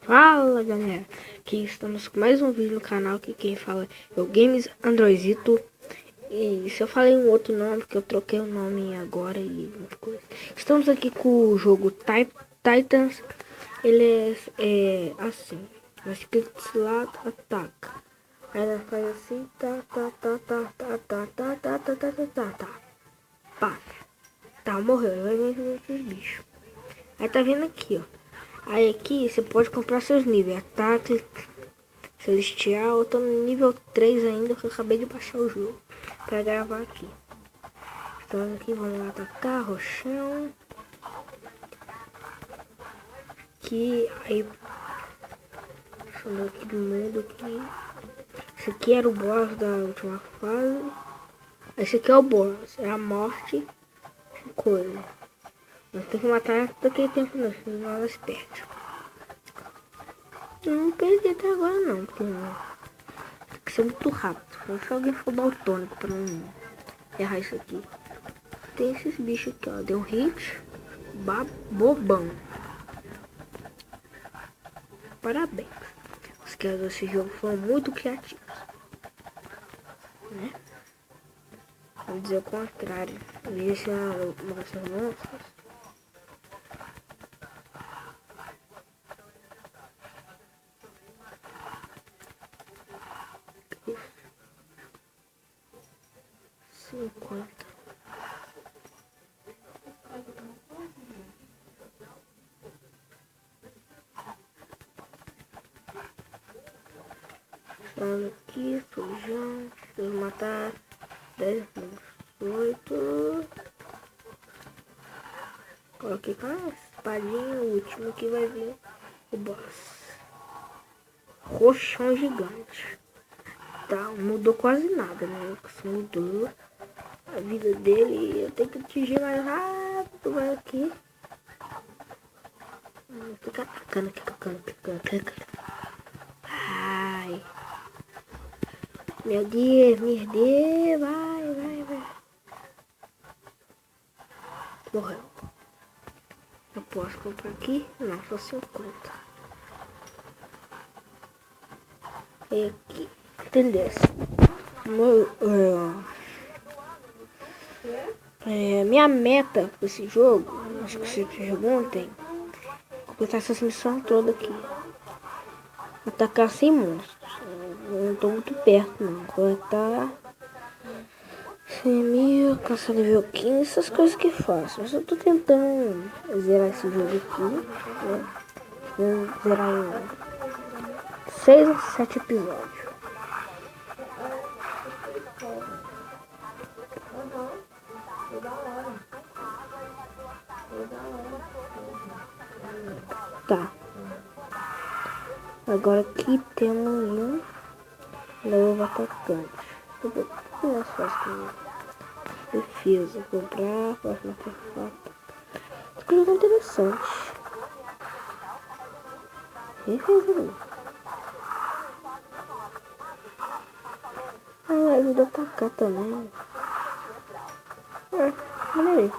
Fala galera, aqui estamos com mais um vídeo no canal, que quem fala é o Games Androizito. E se eu falei um outro nome, que eu troquei o nome agora e muita coisa. Estamos aqui com o jogo Titans. Ele é assim, nós clicamos lá, ataca. Aí nós faz assim, tá, pá. Tá, morreu, vai ver esses bichos. Aí tá vendo aqui, ó. Aí aqui você pode comprar seus níveis. Ataque Celestial. Eu tô no nível 3 ainda, que eu acabei de baixar o jogo pra gravar aqui. Então aqui vamos lá atacar, roxão. Aqui, aí. Deixa eu ver aqui do mundo aqui. Esse aqui era o boss da última fase. Esse aqui é o boss, é a morte. Coisa. Nós temos que matar daquele tempo não, senão elas perdem. Eu não perdi até agora não, porque tem que ser muito rápido. Só se alguém for daltônico pra não errar isso aqui. Tem esses bichos aqui, ó. Deu um hit. Bobão. Parabéns. Os criadores desse jogo foram muito criativos. Né? Vou dizer o contrário. Esse é mostra monstros. Cinquenta. Falando aqui, sujão. Vou matar 10 minutos. 8. Coloquei com a espadinha, o último que vai vir o boss. Roxão gigante. Tá, mudou quase nada, né? Mudou a vida dele. Eu tenho que atingir mais rápido. Vai aqui. Fica atacando, clicando. Ai. Meu Deus, vai. Morreu. Eu posso comprar aqui? Não, só 50. E aqui. Entendeu? Minha meta com esse jogo, acho que vocês perguntem, completar essas missões todas aqui. Atacar 100 monstros. Eu não tô muito perto não. Coletar 100 mil, alcançar nível 15, essas coisas que faço. Mas eu tô tentando zerar esse jogo aqui, né? Vou zerar em 6 ou 7 episódios. Tá. Agora aqui temos um novo atacante. Eu vou fazer defesa, comprar, próximo artefato. Essa coisa é interessante. Defesa. Ah, ajuda a atacar também. Olha aí.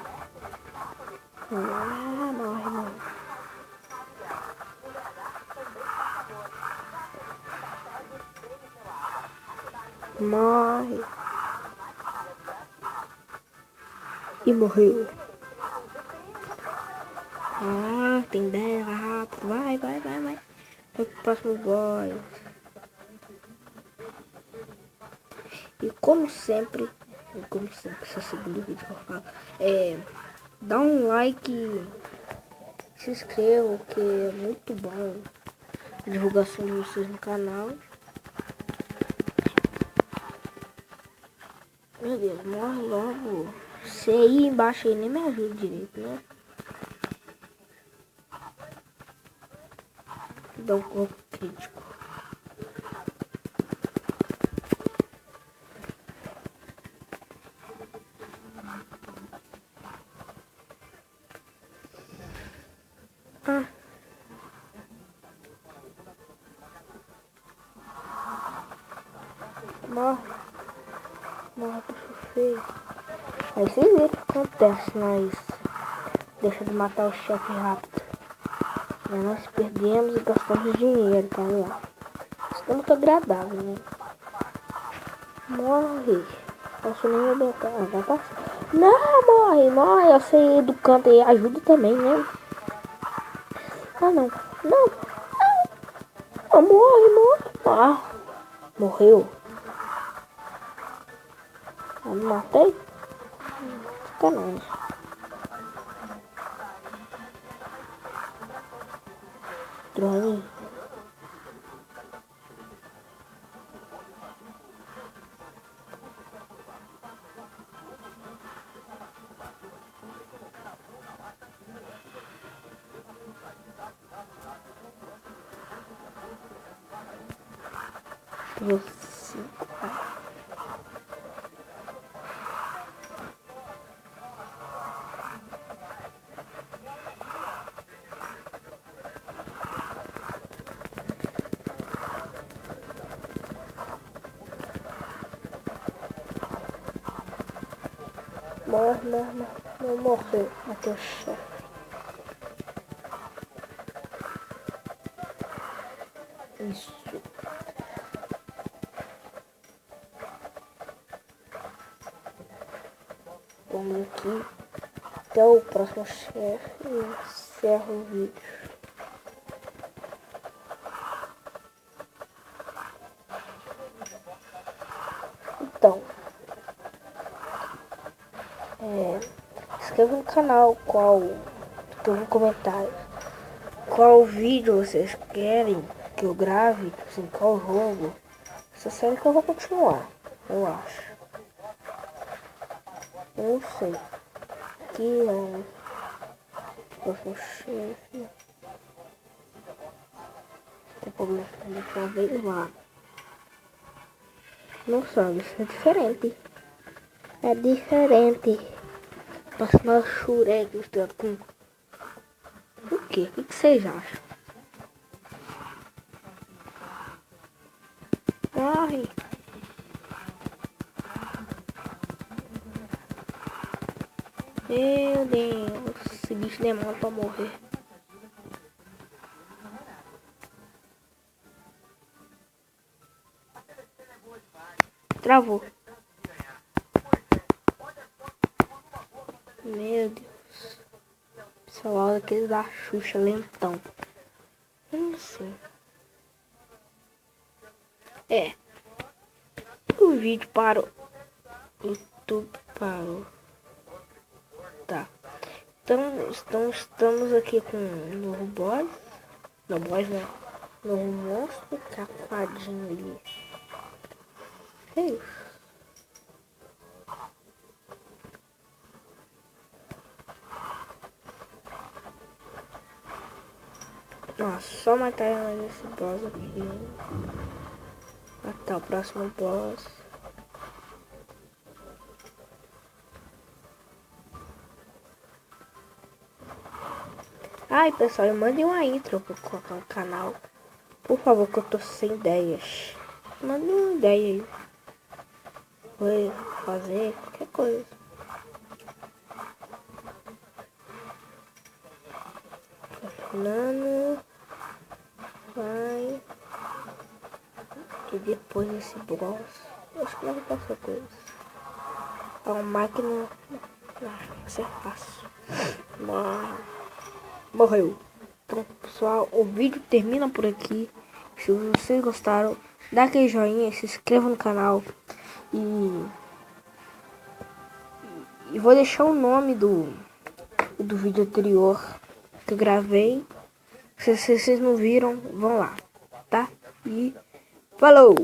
Morre. Morre. E morreu. Ah, tem 10, vai rápido. Vai. Vai pro próximo boss. E como sempre, esse é o segundo vídeo que eu falo. Dá um like, se inscreva, que é muito bom a divulgação de vocês no canal. Meu Deus, morre logo. Você aí embaixo aí nem me ajuda direito, né? Dá um corpo crítico. Morre, bicho feio. Aí vocês viram o que acontece, mas deixa de matar o chefe rápido. Nós perdemos e gastamos dinheiro, tá lá. Isso não é muito agradável, né? Morre. Posso nem brincar. Vai passar. Não, morre. Eu sei do canto aí. Ajuda também, né? Ah, não. Não. Ah, morre. Ah, morreu. Ah, não matei? Sacanagem. Drone. Você. Morre. Não morreu. Matei o chefe. Isso. Vamos aqui. Até o próximo chefe. E encerro o vídeo. Então. Inscreva no canal. Escreva no comentário. Qual vídeo vocês querem que eu grave? Assim, qual jogo? Essa série que eu vou continuar. Eu acho. Eu não sei. Aqui é o chefe. Tem problema de uma vez lá. Não sabe, isso é diferente. É diferente. Passando Shurek misturado com... O quê? O que vocês acham? Morre. Meu Deus. Esse bicho demora pra morrer. Travou. Meu Deus. Pessoal, aqueles da Xuxa lentão. Eu não sei. O vídeo parou. O YouTube parou. Tá. Então estamos aqui com um novo boss. Não, boss não. Novo monstro. Capadinho ali. É isso. Nossa, só matar esse boss aqui. Até o próximo boss. Ai, pessoal, mande uma intro pro canal. Por favor, que eu tô sem ideias. Mande uma ideia aí. Vou fazer qualquer coisa. Fernando vai. E depois esse boss. Acho que não vai passar coisa. É uma máquina. Isso é fácil. Mas morreu. Então, pessoal, o vídeo termina por aqui. Se vocês gostaram, dá aquele joinha, se inscreva no canal. E vou deixar o nome do vídeo anterior que eu gravei. Se vocês não viram, vão lá, tá? E falou!